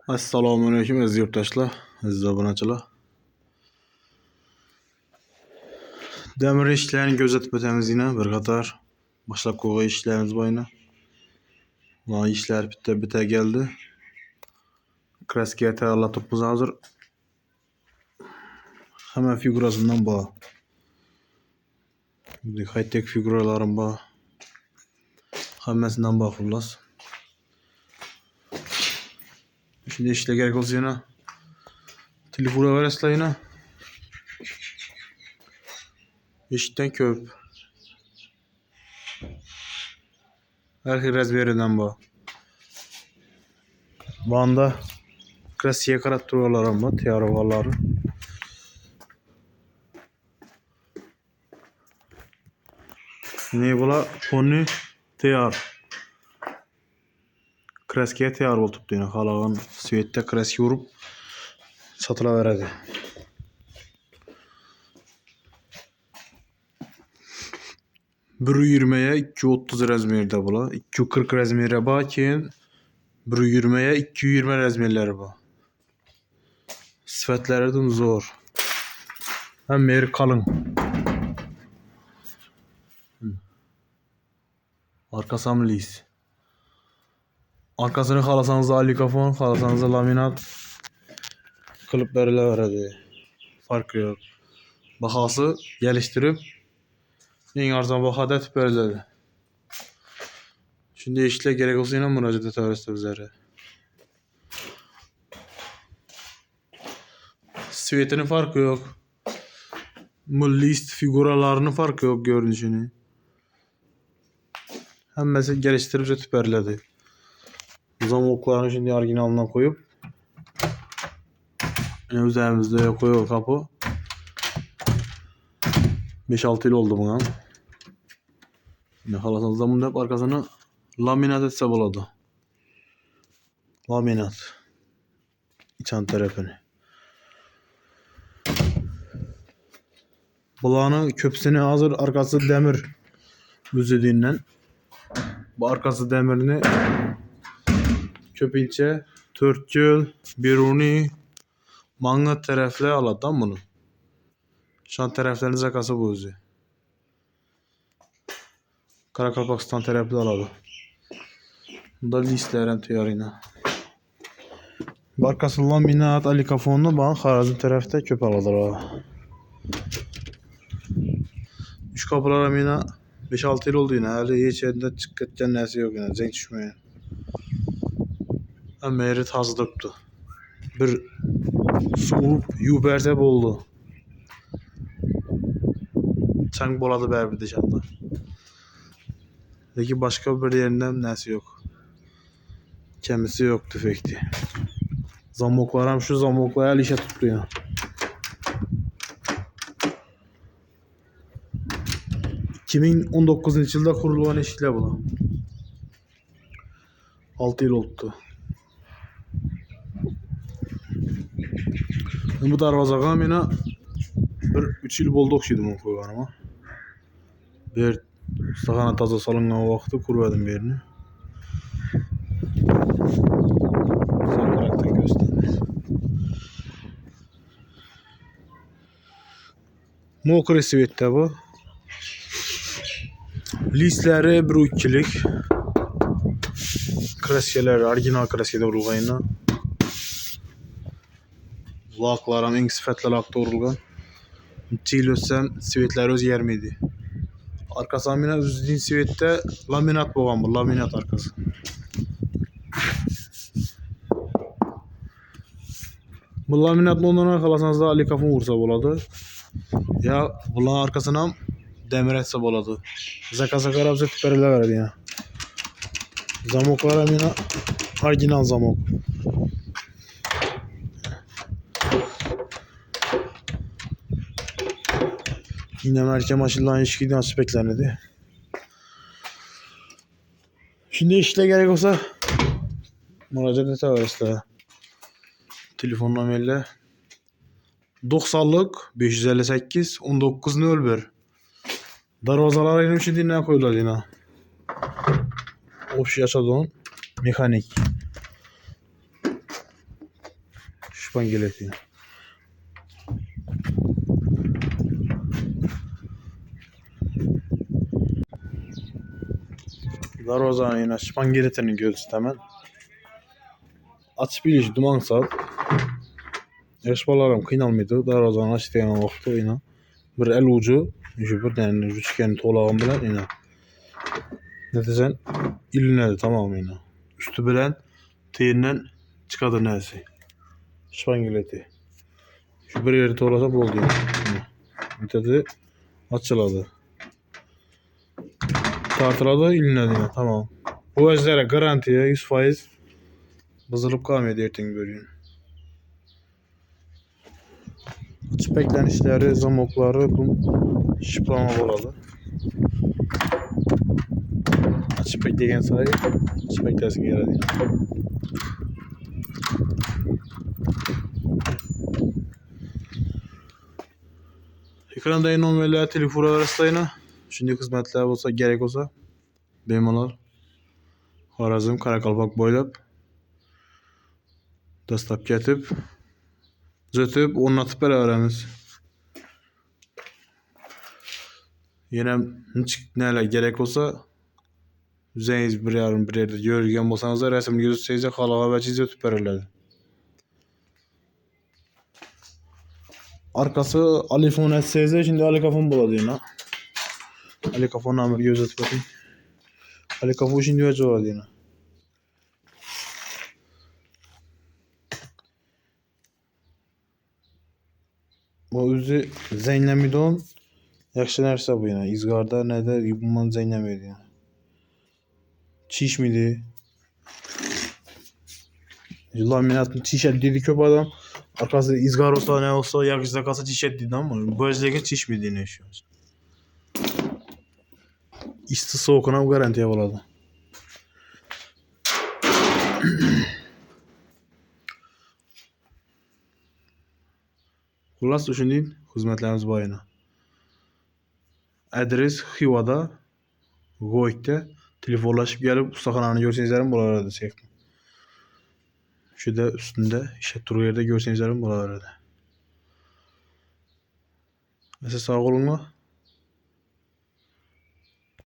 Assalomu alaykum aziz yurtdoshlar, aziz obunachilar. Demir ishlarini kuzatib o'tamiz yana bir qator boshlab qo'ygan ishlarimiz bor yana. Bu ishlar bitta geldi. Kraska tayyorlatibmiz hozir. Hamma figurasidan bor. Bu high-tech figuralarim bor. Hammasidan bor xullas. Şimdi ishlar kerak bo'lsa yana telefon uraverasizlar yana. Eshikdan ko'p. Har xil razmeridan bor. Bu anda kraskaga qarab turganlarim bor, tayyorlaganlari. Ne bular? Pony tayyor. Kraskaga tayyor bo'libdi yana. Xalaqan svetda kraska urib sotilaveradi. Bir 120'ye 230 razmerda bular. 240 razmeri bor, keyin 120'ye 220 razmerlari bor. Sifatlari ham zo'r. Hammasi qalin. Arkasi ham lis. Arkasini xalasangiz alikafon, xalasangiz laminat qilib berilaveradi. Farqi yo'q. Bahosi gelishtirib eng arzon bahoda etib beriladi. Shunday ishlar kerak bo'lsa ham murojaat etaverasizlar bizlarga. Svetini farqi yo'q. List figuralarini farqi yo'q görünüşünü. Hammasi gelishtirib o'tib beriladi. Zamoklarni shunday originalidan qo'yib o'zimizda qo'yib kapı 5-6 yil oldu buna. Ne xalasangiz bunda arkasini laminat etsa bo'ladi. Laminat. İçan tarafını. Bularning ko'psini hozir arkası demir üzüdüğünden. Bu arkası demirini köpinçe 4 yıl, Biruni, Manga taraflı aladan bunu. Şan taraflarının zakası bu özü. Karakalpakstan taraflı aladı. Bunda listlerim tiyarına. Bu arkası laminat alikafonlu bana Xarazm tarafta köp aladır o. Üç kapılara mina 5-6 yıl oldu yine. Hali hiç yerinde çıkıkken nesi yok yine. Zenk düşmüyor. Ama yeri tazdıktı. Bir soğuk yuberse oldu. Çang boladı berbi dışarıda. Peki başka bir yerinden nesi yok. Kemisi yok tüfekti. Zamoklar hem şu zamoklar işe tutuyor. Kimin 19. yılda kurulan eşikler bu. 6 yıl oldu. Bu darvazaga mena bir 3 yıl bo'ldi o'xshaydi men qo'yganimga. Bir ustaxona toza solingan vaqtda qurvadim bu yerni. Sanqarakdan ko'rsatdim. Mokri svetda bu. Listlari 1-2'lik. Kraskalar orijinal kraskada urilgan. Laklar ham eng sifatli lakda urilgan. Yil o'tsam svetlar o'zgarmaydi. Arkasi ham yana o'zining svetda laminat bo'lgan bu, laminat arkasi. Bu laminatni ondan xalasanızda alikafon ursa bo'ladi. Ya bular arkasini ham demir etsa bo'ladi. Zakasa qarab o'tib berilaveradi yana. Zamoklar ham yana orijinal zamok. Yine merkez maşınların işgiden aspektlerinde. Şimdi işle gerek olsa müracaat etaverasizlar. Telefon numarayla 90'lık 558 1901. Darvazalar yine bir şey dinle koydular yine. Ofşi açadığın mekanik. Şpangeleti. Darvazanın yine şpangeletini gözü hemen. Açıp biliş duman sal. Yaş balalarım kıynalmaydı. Darvazanı açtı yana vakti yine. Bir el ucu. Bir tane üçgen tolağım bilen yine. Ne desen ilinedi tamam yine. Üstü bilen teyinen çıkadı nesi. Şpangeleti. Şu bir yeri toğlasa oldu yine. Bitedi açıladı. Tartıladı ilinedi yine tamam. Bu özlere garantiye 100% bozulup kalmıyor erten görüyorsun. Açıp beklenişleri, zamokları bu şıplama olalı. Açıp bekleyen sayı açıp beklersin geldi. Ekranda yayın veya telefon arasındayına. Şimdi hizmetler olsa gerek olsa bemalol Xorazm Karakalpak boylab dastlab ketib zötüp o'rnatib beraveramiz. Yana nelar gerek olsa o'zingiz bir yerda yurgan bo'lsangiz rasmni yozsangiz xaloga va chizib beriladi. Arkası alifon etseniz şimdi alikafon bo'ladi yana. Alikafon amirga uzatib o'ting. Alikafon şimdi yo'q bo'ladi yana. Bu o'zi zanglamidon yaxshi narsa bu yana. Izgarda nada yubman zanglamaydi yana. Çişmidi. Laminatni çişet dedi köp adam. Arkası izgar olsa ne olsa yakışta kalsa çişet dedi ama bu özlege çişmidi ne şu. İsti soğukuna garantiye oladı. Xullas o'shanday xizmatlarimiz bor yana. Adres Xivada, Go'ykda telefonlashib kelib ustaxonani ko'rsangiz ham bo'laveradi sexni. Shunda ustunda ishlab turgan yerda ko'rsangiz ham bo'laveradi. Siz sog' bo'lingmi?